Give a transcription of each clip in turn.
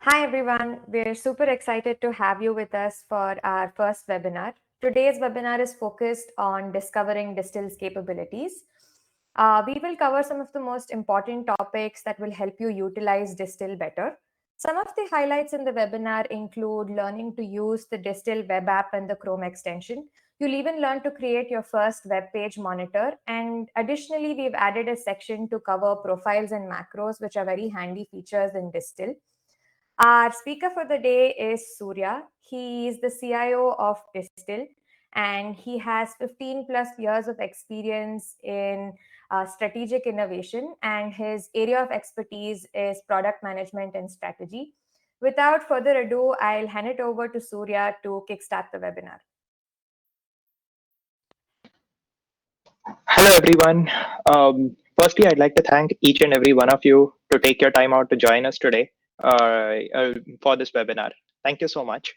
Hi everyone, we're super excited to have you with us for our first webinar. Today's webinar is focused on discovering Distill's capabilities. We will cover some of the most important topics that will help you utilize Distill better. Some of the highlights in the webinar include learning to use the Distill web app and the Chrome extension. You'll even learn to create your first web page monitor. And additionally, we've added a section to cover profiles and macros, which are very handy features in Distill. Our speaker for the day is Surya. He is the CIO of Distill, and he has 15 plus years of experience in strategic innovation, and his area of expertise is product management and strategy. Without further ado, I'll hand it over to Surya to kickstart the webinar. Hello, everyone. Firstly, I'd like to thank each and every one of you to take your time out to join us today for this webinar. Thank you so much.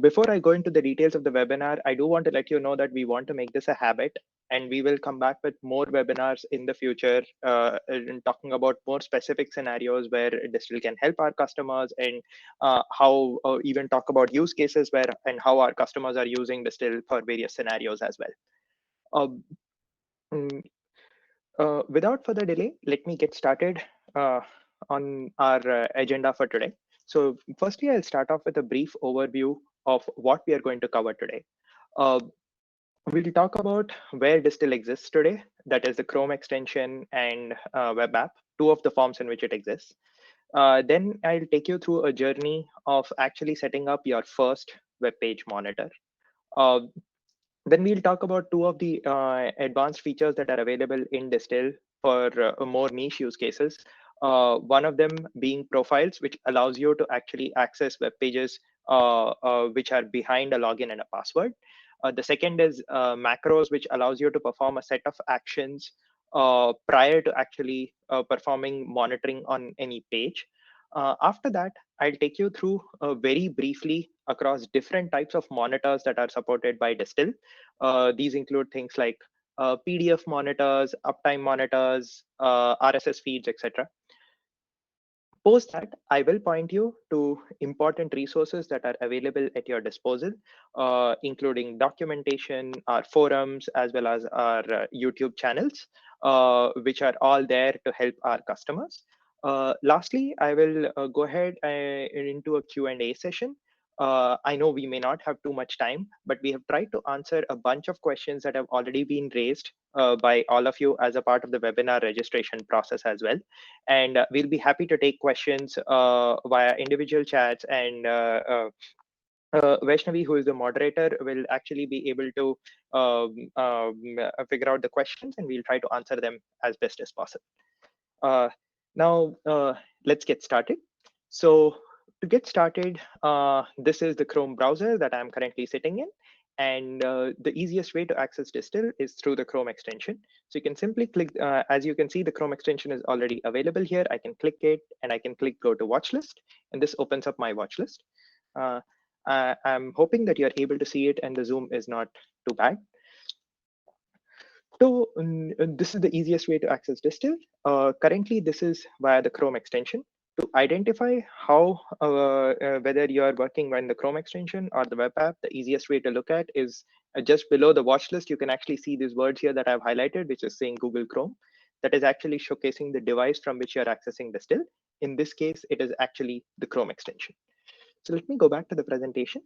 Before I go into the details of the webinar, I do want to let you know that we want to make this a habit, and we will come back with more webinars in the future talking about more specific scenarios where Distill can help our customers, and how even talk about use cases where and how our customers are using Distill for various scenarios as well. Without further delay, let me get started on our agenda for today. So firstly, I'll start off with a brief overview of what we are going to cover today. We'll talk about where Distill exists today, that is the Chrome extension and web app, two of the forms in which it exists. Then I'll take you through a journey of actually setting up your first web page monitor. Then we'll talk about two of the advanced features that are available in Distill for more niche use cases. One of them being profiles, which allows you to actually access web pages which are behind a login and a password. The second is macros, which allows you to perform a set of actions prior to actually performing monitoring on any page. After that, I'll take you through very briefly across different types of monitors that are supported by Distill. These include things like PDF monitors, Uptime monitors, RSS feeds, etc. Post that, I will point you to important resources that are available at your disposal, including documentation, our forums, as well as our YouTube channels, which are all there to help our customers. Lastly, I will go ahead into a Q&A session. I know we may not have too much time, but we have tried to answer a bunch of questions that have already been raised by all of you as a part of the webinar registration process as well. And we'll be happy to take questions via individual chats, and Vaishnavi, who is the moderator, will actually be able to figure out the questions, and we'll try to answer them as best as possible. Now, let's get started. So to get started, this is the Chrome browser that I'm currently sitting in. And the easiest way to access Distill is through the Chrome extension. So you can simply click, as you can see, the Chrome extension is already available here. I can click it, and I can click go to watch list, and this opens up my watch list. I'm hoping that you're able to see it and the zoom is not too bad. So this is the easiest way to access Distill. Currently, this is via the Chrome extension. To identify how whether you are working on the Chrome extension or the web app, the easiest way to look at is just below the watch list. You can actually see these words here that I've highlighted, which is saying Google Chrome. That is actually showcasing the device from which you're accessing Distill. In this case, it is actually the Chrome extension. So let me go back to the presentation.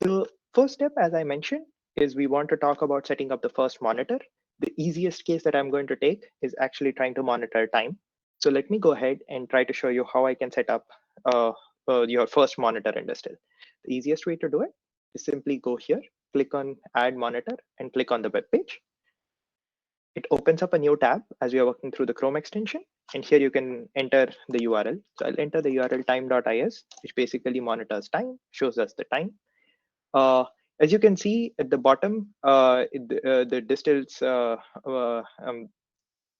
The first step, as I mentioned, is we want to talk about setting up the first monitor. The easiest case that I'm going to take is actually trying to monitor time. So let me go ahead and try to show you how I can set up your first monitor in Distill. The easiest way to do it is simply go here, click on Add Monitor, and click on the web page. It opens up a new tab as we are working through the Chrome extension. And here you can enter the URL. So I'll enter the URL time.is, which basically monitors time, shows us the time. As you can see at the bottom, the Distill's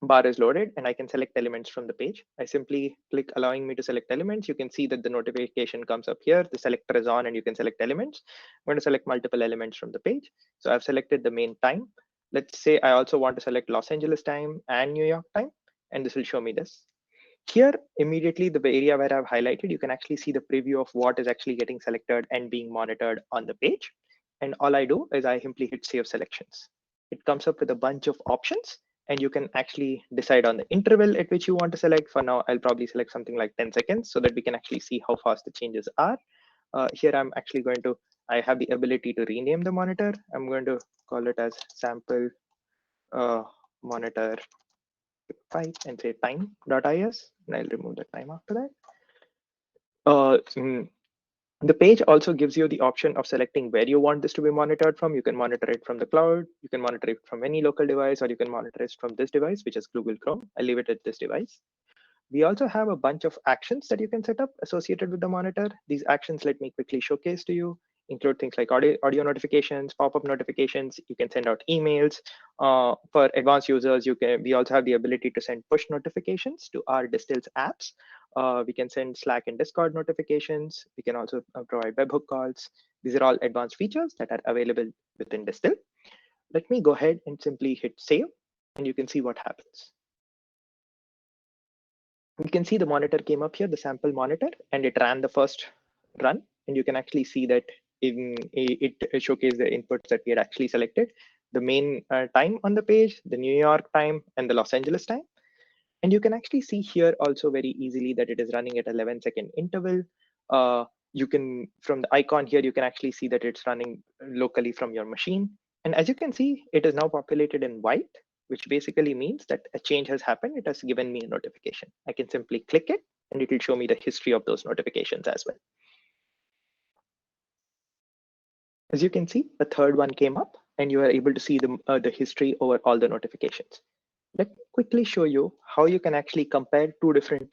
bar is loaded, and I can select elements from the page. I simply click allowing me to select elements. You can see that the notification comes up here. The selector is on, and you can select elements. I'm going to select multiple elements from the page. So I've selected the main time. Let's say I also want to select Los Angeles time and New York time, and this will show me this. Here, immediately the area where I've highlighted, you can actually see the preview of what is actually getting selected and being monitored on the page. And all I do is I simply hit Save Selections. It comes up with a bunch of options, and you can actually decide on the interval at which you want to select. For now, I'll probably select something like 10 seconds so that we can actually see how fast the changes are. Here, I'm actually I have the ability to rename the monitor. I'm going to call it as sample monitor 5 and say time.is, and I'll remove the time after that. The page also gives you the option of selecting where you want this to be monitored from. You can monitor it from the cloud, you can monitor it from any local device, or you can monitor it from this device, which is Google Chrome. I'll leave it at this device. We also have a bunch of actions that you can set up associated with the monitor. These actions, let me quickly showcase to you, include things like audio notifications, pop-up notifications. You can send out emails. For advanced users, we also have the ability to send push notifications to our Distill's apps. We can send Slack and Discord notifications. We can also provide webhook calls. These are all advanced features that are available within Distill. Let me go ahead and simply hit save, and you can see what happens. You can see the monitor came up here, the sample monitor, and it ran the first run. And you can actually see that it showcased the inputs that we had actually selected, the main time on the page, the New York time, and the Los Angeles time. And you can actually see here also very easily that it is running at 11-second interval. You can, from the icon here, you can actually see that it's running locally from your machine. And as you can see, it is now populated in white, which basically means that a change has happened. It has given me a notification. I can simply click it, and it will show me the history of those notifications as well. As you can see, a third one came up, and you are able to see the history over all the notifications. Let me quickly show you how you can actually compare two different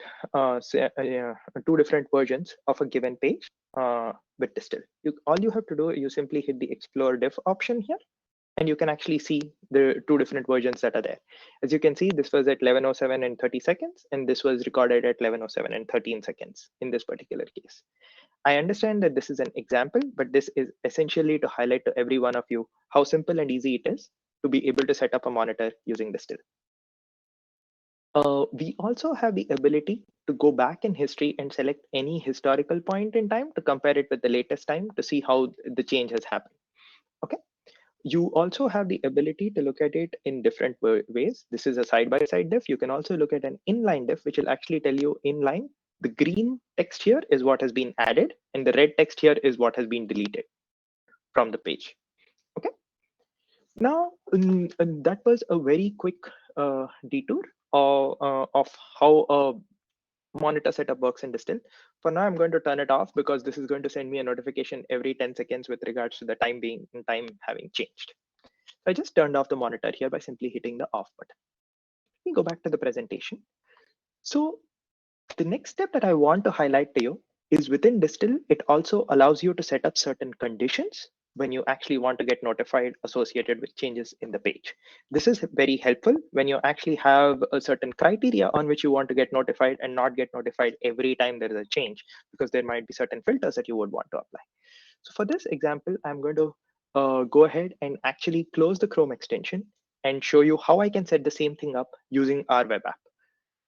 versions of a given page with Distill. All you have to do, you simply hit the Explore Diff option here, and you can actually see the two different versions that are there. As you can see, this was at 11:07 and 30 seconds, and this was recorded at 11:07 and 13 seconds in this particular case. I understand that this is an example, but this is essentially to highlight to every one of you how simple and easy it is to be able to set up a monitor using Distill. We also have the ability to go back in history and select any historical point in time to compare it with the latest time to see how the change has happened. Okay. You also have the ability to look at it in different ways. This is a side-by-side diff. You can also look at an inline diff, which will actually tell you inline. The green text here is what has been added, and the red text here is what has been deleted from the page. Okay. Now, that was a very quick detour of how a monitor setup works in Distill. For now, I'm going to turn it off because this is going to send me a notification every 10 seconds with regards to the time having changed. So I just turned off the monitor here by simply hitting the off button. Let me go back to the presentation. So the next step that I want to highlight to you is within Distill, it also allows you to set up certain conditions when you actually want to get notified associated with changes in the page. This is very helpful when you actually have a certain criteria on which you want to get notified and not get notified every time there is a change, because there might be certain filters that you would want to apply. So for this example, I'm going to go ahead and actually close the Chrome extension and show you how I can set the same thing up using our web app.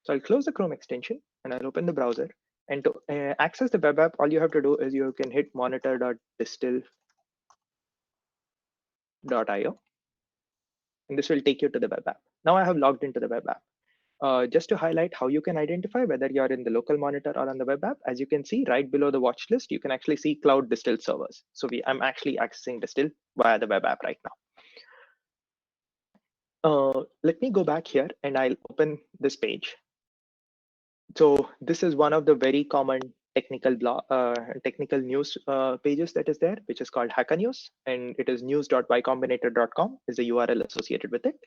So I'll close the Chrome extension and I'll open the browser. And to access the web app, all you have to do is you can hit monitor.distill.io, and this will take you to the web app. Now I have logged into the web app. Just to highlight how you can identify whether you're in the local monitor or on the web app, as you can see right below the watch list, you can actually see Cloud Distill servers. So I'm actually accessing Distill via the web app right now. Let me go back here and I'll open this page. So this is one of the very common technical news pages that is there, which is called Hacker News, and it is news.ycombinator.com is the URL associated with it.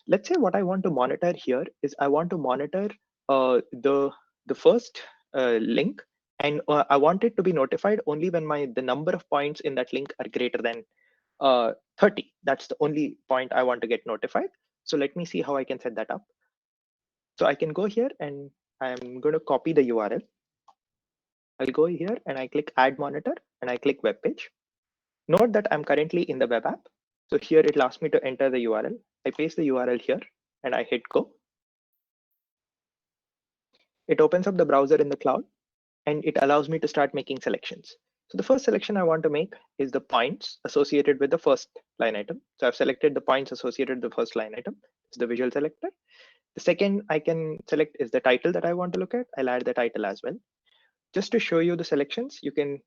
Let's say what I want to monitor here is I want to monitor the first link, and I want it to be notified only when the number of points in that link are greater than 30. That's the only point I want to get notified. So let me see how I can set that up. So I can go here and I'm going to copy the URL. I'll go here and I click Add Monitor and I click Web Page. Note that I'm currently in the web app. So here it'll ask me to enter the URL. I paste the URL here and I hit Go. it opens up the browser in the cloud, and it allows me to start making selections. So the first selection I want to make is the points associated with the first line item. So I've selected the points associated with the first line item. It's the visual selector. The second I can select is the title that I want to look at. I'll add the title as well. Just to show you the selections, you can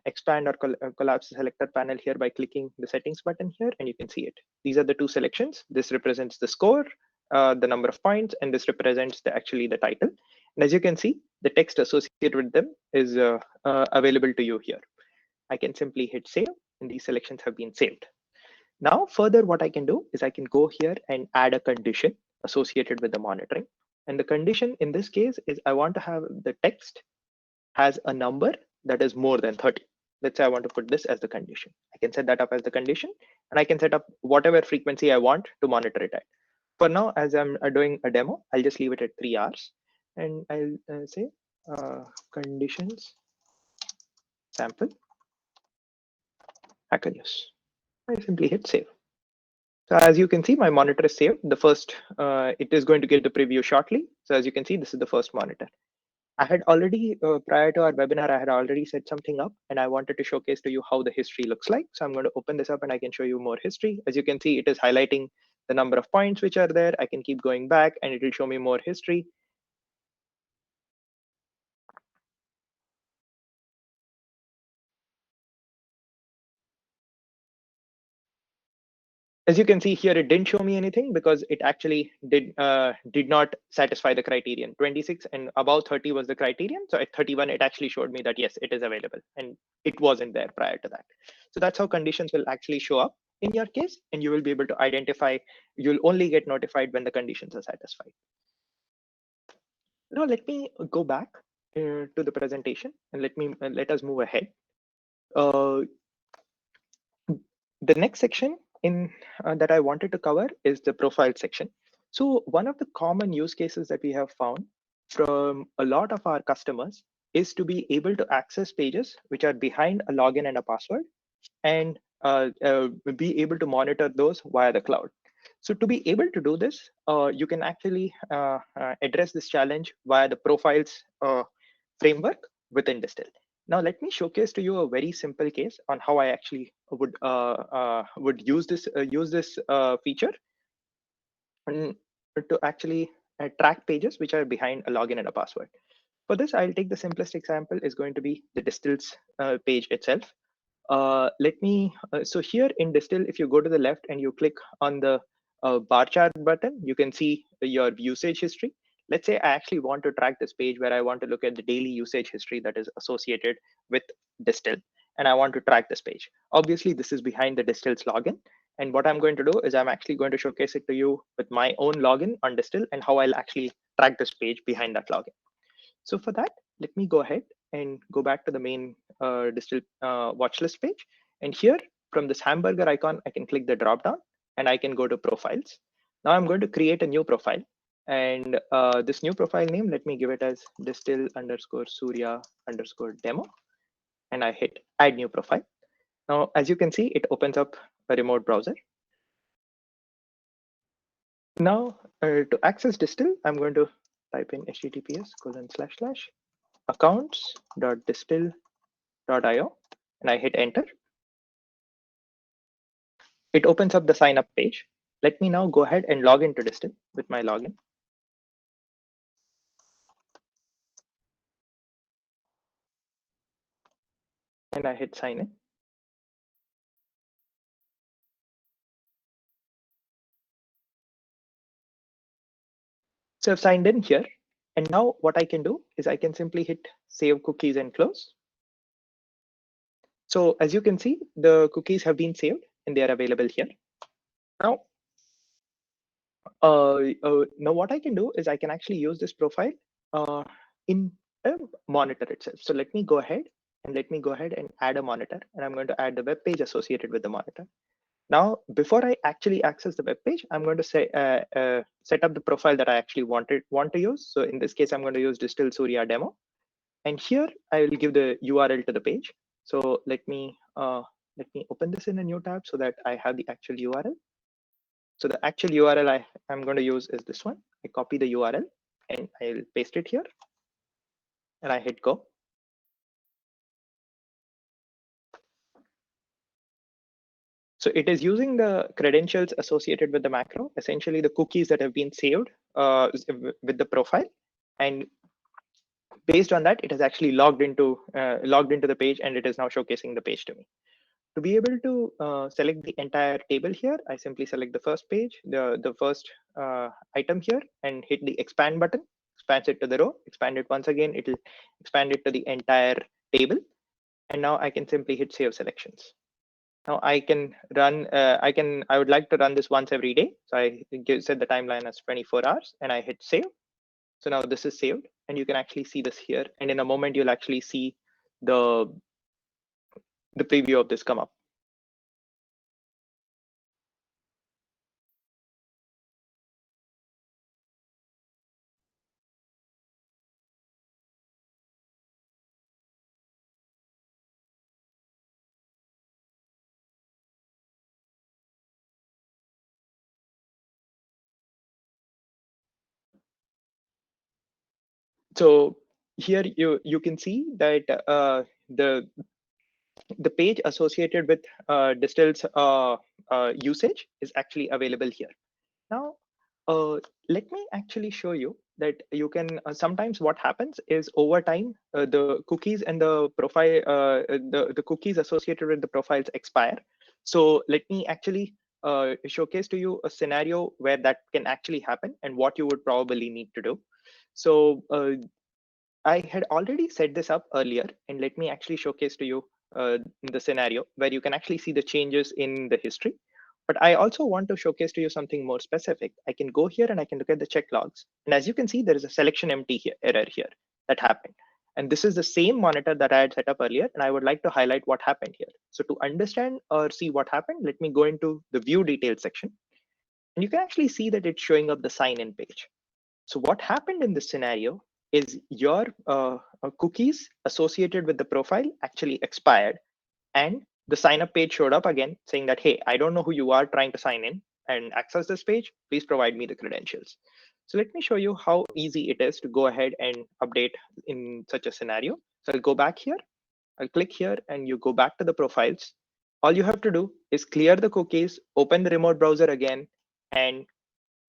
expand or collapse the selector panel here by clicking the settings button here, and you can see it. These are the two selections. This represents the score, the number of points, and this represents actually the title. And as you can see, the text associated with them is available to you here. I can simply hit save, and these selections have been saved. Now, further, what I can do is I can go here and add a condition associated with the monitoring. And the condition in this case is I want to have the text has a number that is more than 30. Let's say I want to put this as the condition. I can set that up as the condition, and I can set up whatever frequency I want to monitor it at. For now, as I'm doing a demo, I'll just leave it at 3 hours, and I'll say conditions sample hacker news. I simply hit save. So as you can see, my monitor is saved. The first, it is going to get the preview shortly. So as you can see, this is the first monitor. I had already, prior to our webinar, I had already set something up, and I wanted to showcase to you how the history looks like. So I'm going to open this up and I can show you more history. As you can see, it is highlighting the number of points which are there. I can keep going back and it will show me more history. As you can see here, it didn't show me anything because it actually did not satisfy the criterion. 26 and above 30 was the criterion. So at 31, it actually showed me that yes, it is available, and it wasn't there prior to that. So that's how conditions will actually show up in your case, and you will be able to identify. You'll only get notified when the conditions are satisfied. Now let me go back to the presentation and let us move ahead. The next section in that I wanted to cover is the profile section. So one of the common use cases that we have found from a lot of our customers is to be able to access pages which are behind a login and a password, and be able to monitor those via the cloud. So to be able to do this, you can actually address this challenge via the profiles framework within Distill. Now, let me showcase to you a very simple case on how I actually would use this feature to actually track pages which are behind a login and a password. For this, I'll take the simplest example is going to be the Distill's page itself. So here in Distill, if you go to the left and you click on the bar chart button, you can see your usage history. Let's say I actually want to track this page where I want to look at the daily usage history that is associated with Distill, and I want to track this page. Obviously, this is behind the Distill's login. And what I'm going to do is I'm actually going to showcase it to you with my own login on Distill and how I'll actually track this page behind that login. So for that, let me go ahead and go back to the main Distill watch list page. And here from this hamburger icon, I can click the drop down and I can go to profiles. Now I'm going to create a new profile. And this new profile name, let me give it as distill_surya_demo. And I hit add new profile. Now, as you can see, it opens up a remote browser. Now, to access Distill, I'm going to type in https://accounts.distill.io, and I hit enter. It opens up the sign up page. Let me now go ahead and log into Distill with my login. And I hit sign in. So I've signed in here. And now what I can do is I can simply hit save cookies and close. So as you can see, the cookies have been saved and they are available here. Now, now what I can do is I can actually use this profile in a monitor itself. So let me go ahead and add a monitor, and I'm going to add the web page associated with the monitor. Now, before I actually access the web page, I'm going to say set up the profile that I actually want to use. So in this case, I'm going to use Distill Surya demo, and here I will give the URL to the page. So let me open this in a new tab so that I have the actual URL. So the actual URL I'm going to use is this one. I copy the URL and I'll paste it here. and I hit go. So it is using the credentials associated with the macro, essentially the cookies that have been saved with the profile. And based on that, it has actually logged into the page, and it is now showcasing the page to me. To be able to select the entire table here, I simply select the first page, the first item here, and hit the expand button. Expands it to the row. Expand it once again. It will expand it to the entire table. And now I can simply hit save selections. Now I can run. I would like to run this once every day. So I set the timeline as 24 hours, and I hit save. So now this is saved, and you can actually see this here. And in a moment, you'll actually see the preview of this come up. So here you can see that the page associated with Distill's usage is actually available here. Now, let me actually show you that you can sometimes what happens is over time the cookies and the profile the cookies associated with the profiles expire. So let me actually showcase to you a scenario where that can actually happen and what you would probably need to do. So I had already set this up earlier, and let me actually showcase to you the scenario where you can actually see the changes in the history. But I also want to showcase to you something more specific. I can go here and I can look at the check logs. And as you can see, there is a selection empty here, error here that happened. And this is the same monitor that I had set up earlier. And I would like to highlight what happened here. So to understand or see what happened, let me go into the view details section. And you can actually see that it's showing up the sign in page. So what happened in this scenario is your cookies associated with the profile actually expired, and the sign up page showed up again saying that, hey, I don't know who you are trying to sign in and access this page. Please provide me the credentials. So let me show you how easy it is to go ahead and update in such a scenario. So I'll go back here. I'll click here and you go back to the profiles. All you have to do is clear the cookies, open the remote browser again, and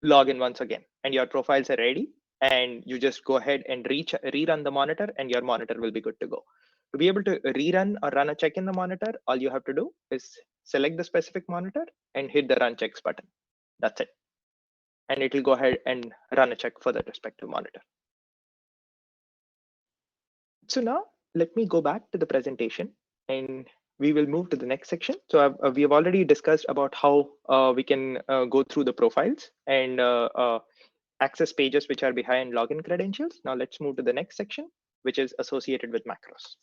log in once again, and your profiles are ready, and you just go ahead and rerun the monitor, and your monitor will be good to go. To be able to rerun or run a check in the monitor, all you have to do is select the specific monitor and hit the run checks button. That's it. And it will go ahead and run a check for the respective monitor. So now let me go back to the presentation and we will move to the next section. So we have already discussed about how we can go through the profiles and access pages which are behind login credentials. Now let's move to the next section, which is associated with macros.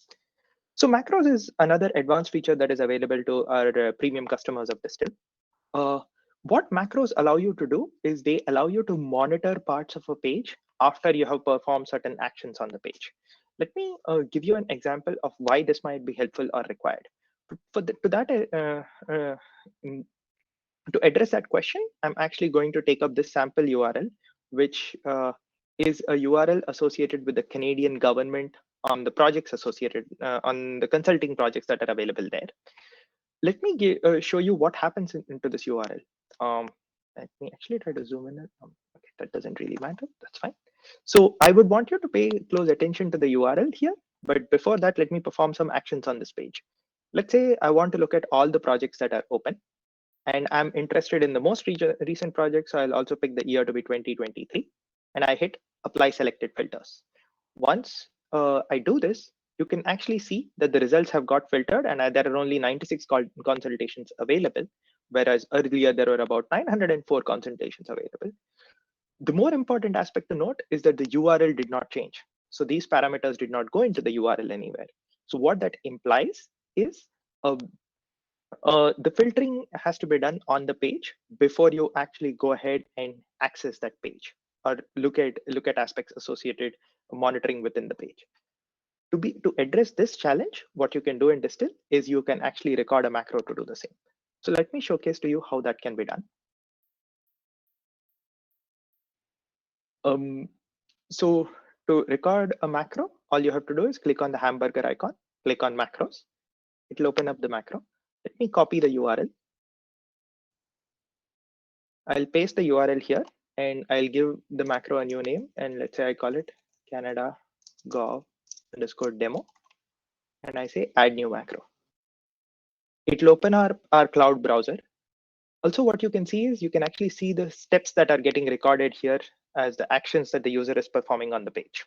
So macros is another advanced feature that is available to our premium customers of Distill. What macros allow you to do is they allow you to monitor parts of a page after you have performed certain actions on the page. Let me give you an example of why this might be helpful or required. To address that question, I'm actually going to take up this sample URL, which is a URL associated with the Canadian government on the projects associated on the consulting projects that are available there. Let me show you what happens into this URL. Let me actually try to zoom in. Okay, that doesn't really matter. That's fine. So I would want you to pay close attention to the URL here. But before that, let me perform some actions on this page. Let's say I want to look at all the projects that are open, and I'm interested in the most recent project. So I'll also pick the year to be 2023, and I hit apply selected filters. Once I do this, you can actually see that the results have got filtered, and there are only 96 consultations available, whereas earlier there were about 904 consultations available. The more important aspect to note is that the URL did not change. So these parameters did not go into the URL anywhere. So what that implies is the filtering has to be done on the page before you actually go ahead and access that page or look at aspects associated monitoring within the page. To address this challenge, what you can do in Distill is you can actually record a macro to do the same. So let me showcase to you how that can be done. So To record a macro, all you have to do is click on the hamburger icon, click on macros. It'll open up the macro. Let me copy the URL. I'll paste the URL here and I'll give the macro a new name. And let's say I call it Canada Gov _ demo. And I say add new macro. It'll open our cloud browser. Also, what you can see is you can actually see the steps that are getting recorded here as the actions that the user is performing on the page.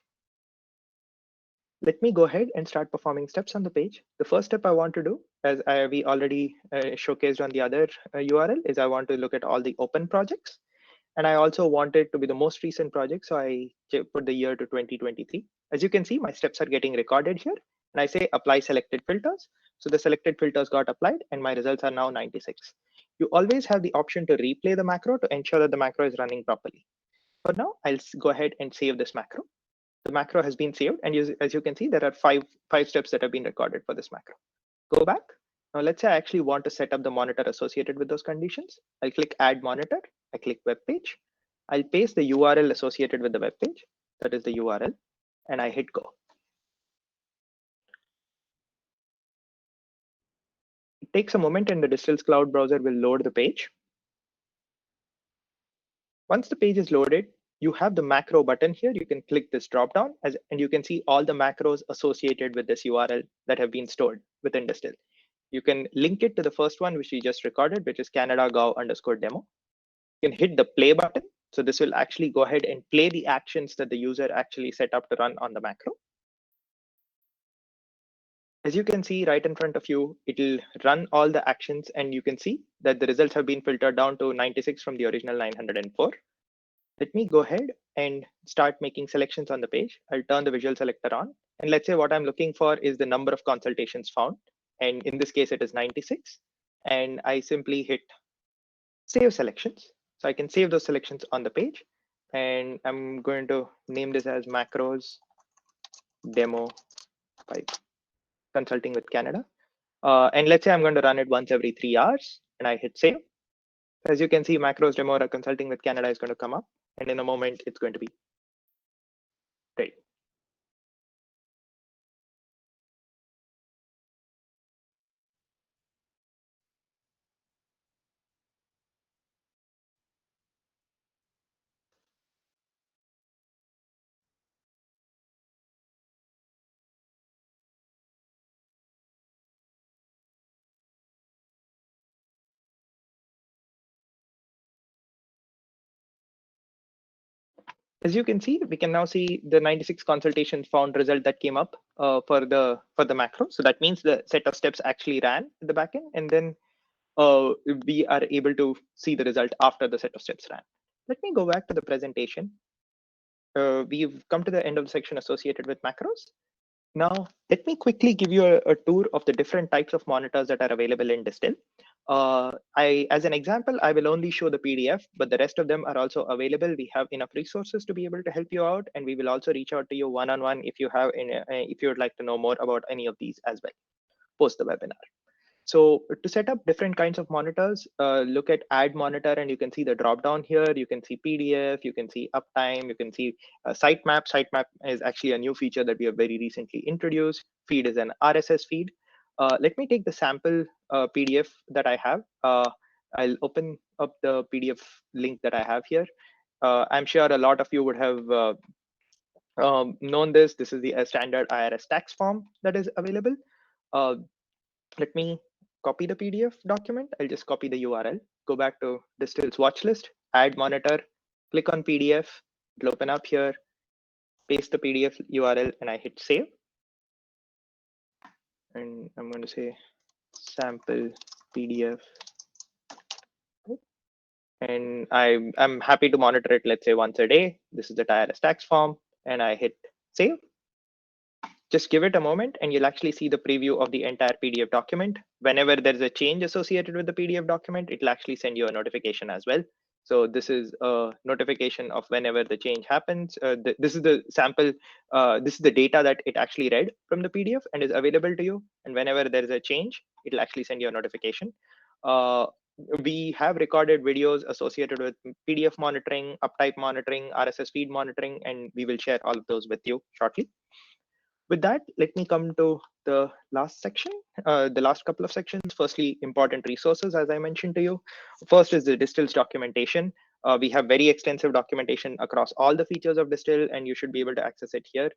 Let me go ahead and start performing steps on the page. The first step I want to do, as we already showcased on the other URL, is I want to look at all the open projects. And I also want it to be the most recent project. So I put the year to 2023. As you can see, my steps are getting recorded here. And I say apply selected filters. So the selected filters got applied and my results are now 96. You always have the option to replay the macro to ensure that the macro is running properly. For now, I'll go ahead and save this macro. The macro has been saved. And as you can see, there are five steps that have been recorded for this macro. Go back. Now, let's say I actually want to set up the monitor associated with those conditions. I'll click add monitor. I click web page. I'll paste the URL associated with the web page. That is the URL. And I hit go. It takes a moment and the Distill's cloud browser will load the page. Once the page is loaded, you have the macro button here. You can click this dropdown and you can see all the macros associated with this URL that have been stored within Distill. You can link it to the first one, which we just recorded, which is Canada Gov _ demo. You can hit the play button. So this will actually go ahead and play the actions that the user actually set up to run on the macro. As you can see right in front of you, it'll run all the actions and you can see that the results have been filtered down to 96 from the original 904. Let me go ahead and start making selections on the page. I'll turn the visual selector on. And let's say what I'm looking for is the number of consultations found. And in this case, it is 96. And I simply hit save selections. So I can save those selections on the page. And I'm going to name this as macros demo by consulting with Canada. And let's say I'm going to run it once every 3 hours and I hit save. As you can see, macros demo or consulting with Canada is going to come up. And in a moment, it's going to be great. As you can see, we can now see the 96 consultations found result that came up for the macro. So that means the set of steps actually ran at the backend, and then we are able to see the result after the set of steps ran. Let me go back to the presentation. We've come to the end of the section associated with macros. Now, let me quickly give you a tour of the different types of monitors that are available in Distill. As an example, I will only show the PDF, but the rest of them are also available. We have enough resources to be able to help you out, and we will also reach out to you one-on-one if you would like to know more about any of these as well, post the webinar. So to set up different kinds of monitors, look at add monitor and you can see the drop down here. You can see PDF, you can see Uptime, you can see sitemap. Sitemap is actually a new feature that we have very recently introduced. Feed is an RSS feed. Let me take the sample PDF that I have. I'll open up the PDF link that I have here. I'm sure a lot of you would have known this. This is the standard IRS tax form that is available. Let me copy the PDF document. I'll just copy the URL, go back to Distill's watch list, add monitor, click on PDF, it'll open up here, paste the PDF URL, and I hit save. And I'm going to say sample PDF. And I'm happy to monitor it, let's say once a day. This is the IRS tax form, and I hit save. Just give it a moment and you'll actually see the preview of the entire PDF document. Whenever there's a change associated with the PDF document, it'll actually send you a notification as well. So this is a notification of whenever the change happens. This is the sample. This is the data that it actually read from the PDF and is available to you. And whenever there is a change, it'll actually send you a notification. we have recorded videos associated with PDF monitoring, uptype monitoring, RSS feed monitoring, and we will share all of those with you shortly. With that, let me come to the last section, the last couple of sections. Firstly, important resources, as I mentioned to you. First is the Distill's documentation. We have very extensive documentation across all the features of Distill, and you should be able to access it here.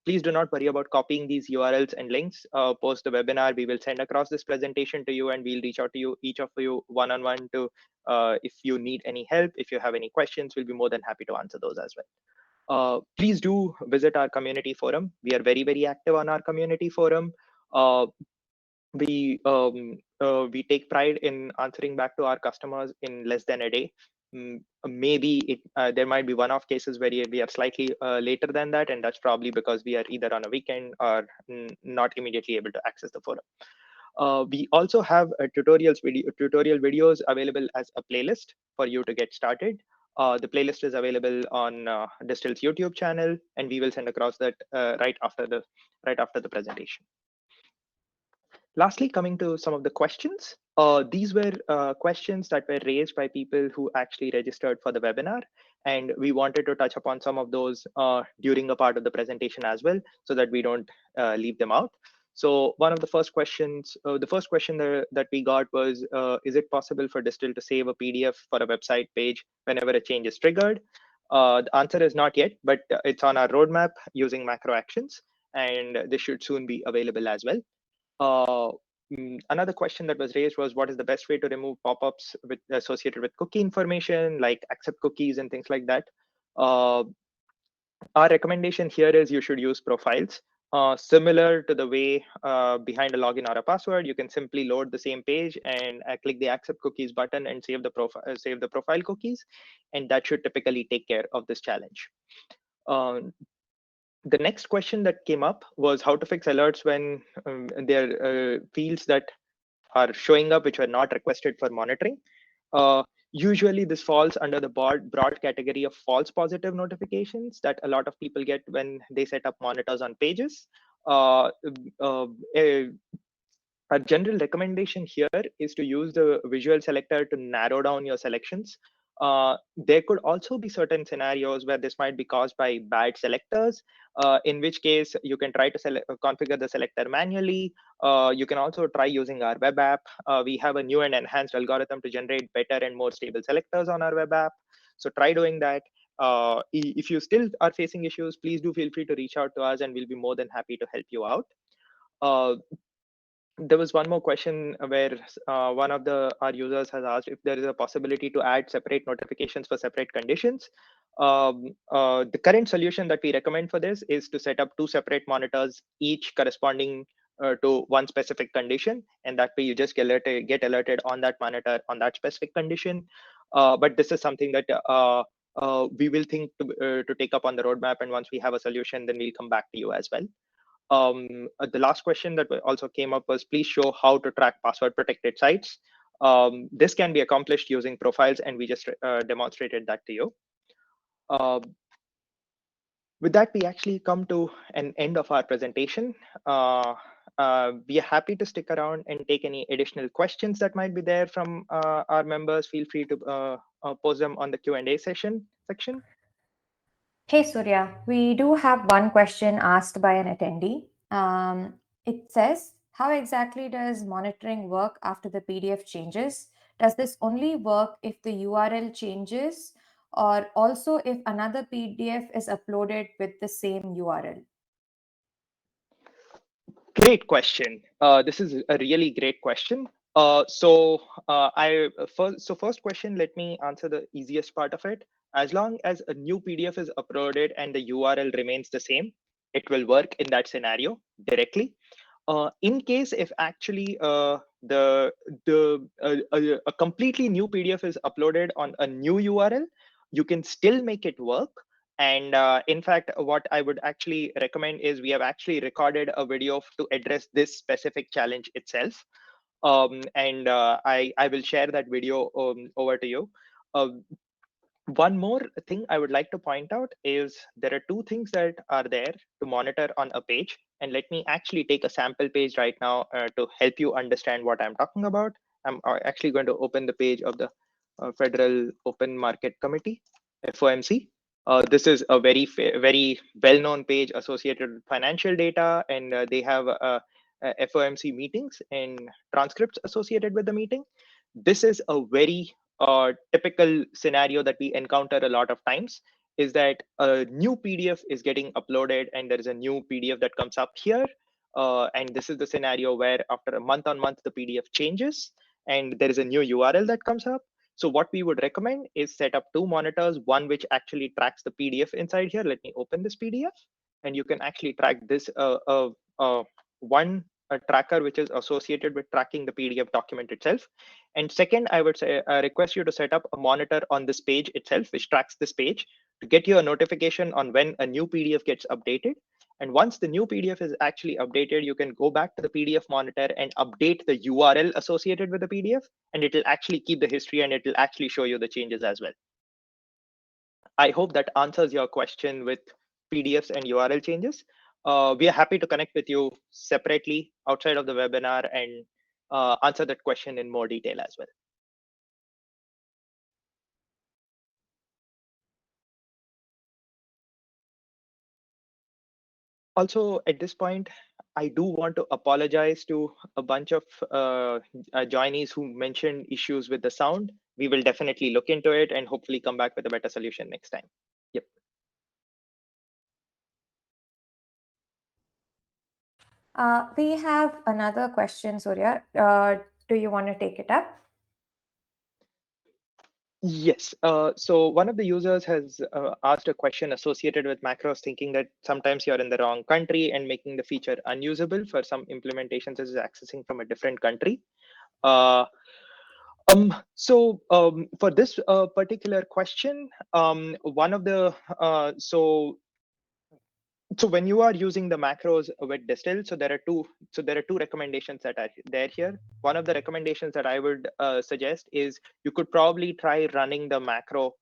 Please do not worry about copying these URLs and links. Post the webinar, we will send across this presentation to you, and we'll reach out to you, each of you, one-on-one to if you need any help, if you have any questions, we'll be more than happy to answer those as well. Please do visit our community forum. We are very, very active on our community forum. Uh, we take pride in answering back to our customers in less than a day. Maybe there might be one-off cases where we are slightly later than that, and that's probably because we are either on a weekend or not immediately able to access the forum. We also have tutorial videos available as a playlist for you to get started. The playlist is available on Distill's YouTube channel, and we will send across that right after the presentation. Lastly, coming to some of the questions. These were questions that were raised by people who actually registered for the webinar, and we wanted to touch upon some of those during a part of the presentation as well, so that we don't leave them out. So one of the first questions, the first question that we got was, is it possible for Distill to save a PDF for a website page whenever a change is triggered? The answer is not yet, but it's on our roadmap using macro actions, and this should soon be available as well. Another question that was raised was, what is the best way to remove pop-ups associated with cookie information, like accept cookies and things like that? Our recommendation here is you should use profiles. Similar to the way behind a login or a password, you can simply load the same page and click the accept cookies button and save the profile cookies, and that should typically take care of this challenge. The next question that came up was how to fix alerts when there are fields that are showing up which are not requested for monitoring. Usually this falls under the broad category of false positive notifications that a lot of people get when they set up monitors on pages. A general recommendation here is to use the visual selector to narrow down your selections. There could also be certain scenarios where this might be caused by bad selectors, in which case you can try to configure the selector manually. You can also try using our web app. We have a new and enhanced algorithm to generate better and more stable selectors on our web app. So try doing that. If you still are facing issues, please do feel free to reach out to us, and we'll be more than happy to help you out. There was one more question where one of our users has asked if there is a possibility to add separate notifications for separate conditions. The current solution that we recommend for this is to set up 2 separate monitors, each corresponding to one specific condition, and that way you just get alerted on that monitor on that specific condition. But this is something that we will think to take up on the roadmap, and once we have a solution, then we'll come back to you as well. The last question that also came up was, please show how to track password protected sites. This can be accomplished using profiles, and we just demonstrated that to you. With that, we actually come to an end of our presentation. We are happy to stick around and take any additional questions that might be there from our members. Feel free to post them on the Q&A section. Hey Surya, we do have one question asked by an attendee. It says, how exactly does monitoring work after the PDF changes? Does this only work if the URL changes, or also if another PDF is uploaded with the same URL? Great question. This is a really great question. First question, let me answer the easiest part of it. As long as a new PDF is uploaded and the URL remains the same, it will work in that scenario directly. In case if actually a completely new PDF is uploaded on a new URL, you can still make it work. And in fact, what I would actually recommend is we have actually recorded a video to address this specific challenge itself. I will share that video over to you. One more thing I would like to point out is there are 2 things that are there to monitor on a page. And let me actually take a sample page right now to help you understand what I'm talking about. I'm actually going to open the page of the Federal Open Market Committee, FOMC. This is a very well-known page associated with financial data, and they have FOMC meetings and transcripts associated with the meeting. This is a very typical scenario that we encounter a lot of times, is that a new PDF is getting uploaded and there is a new PDF that comes up here. And this is the scenario where after a month on month, the PDF changes and there is a new URL that comes up. So what we would recommend is set up two monitors, one which actually tracks the PDF inside here. Let me open this PDF and you can actually track this one tracker which is associated with tracking the PDF document itself. And second, I would say request you to set up a monitor on this page itself, which tracks this page to get you a notification on when a new PDF gets updated. And once the new PDF is actually updated, you can go back to the PDF monitor and update the URL associated with the PDF, and it will actually keep the history and it will actually show you the changes as well. I hope that answers your question with PDFs and URL changes. We are happy to connect with you separately outside of the webinar and answer that question in more detail as well. Also, at this point, I do want to apologize to a bunch of joinees who mentioned issues with the sound. We will definitely look into it and hopefully come back with a better solution next time. Yep. We have another question, Surya. Do you want to take it up? Yes. So one of the users has asked a question associated with macros, thinking that sometimes you're in the wrong country and making the feature unusable for some implementations as accessing from a different country. For this particular question, one of the so when you are using the macros with Distill, so there are two recommendations that are there here. One of the recommendations that I would suggest is you could probably try running the macro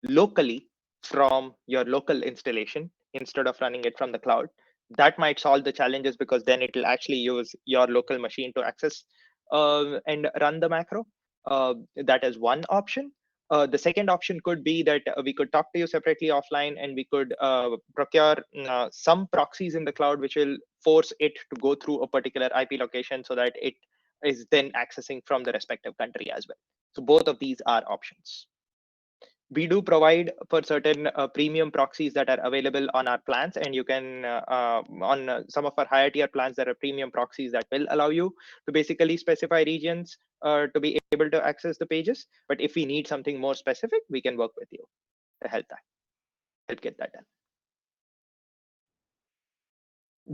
locally from your local installation instead of running it from the cloud. That might solve the challenges because then it will actually use your local machine to access and run the macro. That is one option. The second option could be that we could talk to you separately offline and we could procure some proxies in the cloud which will force it to go through a particular IP location so that it is then accessing from the respective country as well. So both of these are options. We do provide for certain premium proxies that are available on our plans, and you can on some of our higher tier plans, there are premium proxies that will allow you to basically specify regions to be able to access the pages. But if we need something more specific, we can work with you to help get that done.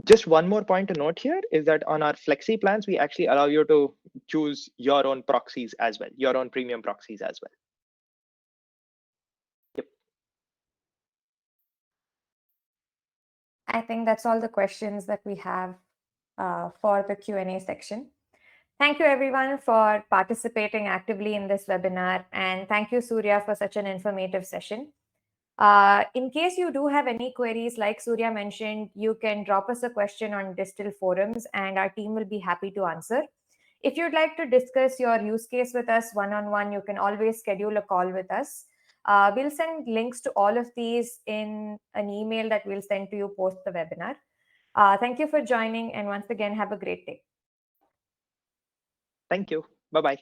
Just one more point to note here is that on our flexi plans, we actually allow you to choose your own proxies as well, your own premium proxies as well. I think that's all the questions that we have for the Q&A section. Thank you everyone for participating actively in this webinar, and thank you Surya for such an informative session. In case you do have any queries, like Surya mentioned, you can drop us a question on Distill forums and our team will be happy to answer. If you'd like to discuss your use case with us one-on-one, you can always schedule a call with us. We'll send links to all of these in an email that we'll send to you post the webinar. Thank you for joining, and once again, have a great day. Thank you. Bye-bye.